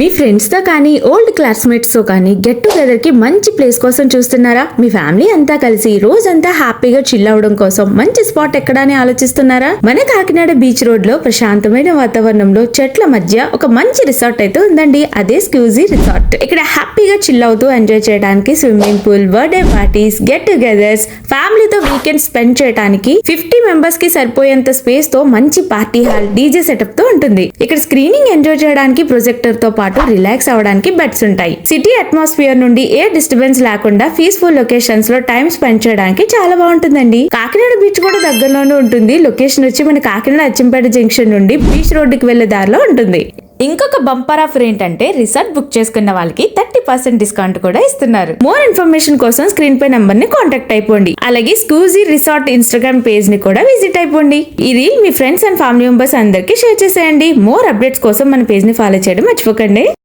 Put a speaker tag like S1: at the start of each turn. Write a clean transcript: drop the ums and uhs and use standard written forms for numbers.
S1: మీ friends తో కానీ old classmates తో కానీ గెట్ టుగెదర్ కి మంచి ప్లేస్ కోసం చూస్తున్నారా? మీ ఫ్యామిలీ అంతా కలిసి రోజంతా హ్యాపీగా చిల్ అవడం కోసం మంచి స్పాట్ ఎక్కడని ఆలోచిస్తున్నారా? మన కాకినాడ బీచ్ రోడ్ లో ప్రశాంతమైన వాతావరణంలో చెట్ల మధ్య ఒక మంచి రిసార్ట్ అయితే ఉందండి. అదే స్క్యూజీ రిసార్ట్. ఇక్కడ హ్యాపీగా చిల్ అవుతూ ఎంజాయ్ చేయడానికి swimming pool, birthday parties, get togethers, ఫ్యామిలీతో వీకెండ్ స్పెండ్ చేయడానికి 50 మెంబర్స్ కి సరిపోయేంత స్పేస్ తో మంచి పార్టీ హాల్, డీజే సెటప్ తో ఉంటుంది. ఇక్కడ స్క్రీనింగ్ ఎంజాయ్ చేయడానికి ప్రొజెక్టర్ తో పాటు రిలాక్స్ అవడానికి బెడ్స్ ఉంటాయి. సిటీ అట్మాస్ఫియర్ నుండి ఏ డిస్టర్బెన్స్ లేకుండా పీస్ఫుల్ లొకేషన్స్ లో టైం స్పెండ్ చేయడానికి చాలా బాగుంటుందండి. కాకినాడ బీచ్ కూడా దగ్గరలోనే ఉంటుంది. లొకేషన్ వచ్చి మన కాకినాడ అచ్చంపేట జంక్షన్ నుండి బీచ్ రోడ్డుకి వెళ్లే దారిలో ఉంటుంది. ఇంకొక బంపర్ ఆఫర్ ఏంటంటే రిసార్ట్ బుక్ చేసుకున్న వాళ్ళకి 30% డిస్కౌంట్ కూడా ఇస్తున్నారు. మోర్ ఇన్ఫర్మేషన్ కోసం స్క్రీన్ పై నంబర్ ని కాంటాక్ట్ అయిపోండి. అలాగే స్క్యూజీ రిసార్ట్ ఇన్స్టాగ్రామ్ పేజ్ ని కూడా విజిట్ అయిపోండి. ఇది మీ ఫ్రెండ్స్ అండ్ ఫ్యామిలీ మెంబర్స్ అందరికి షేర్ చేసేయండి. మోర్ అప్డేట్స్ కోసం మన పేజ్ ని ఫాలో చేయడం మర్చిపోకండి.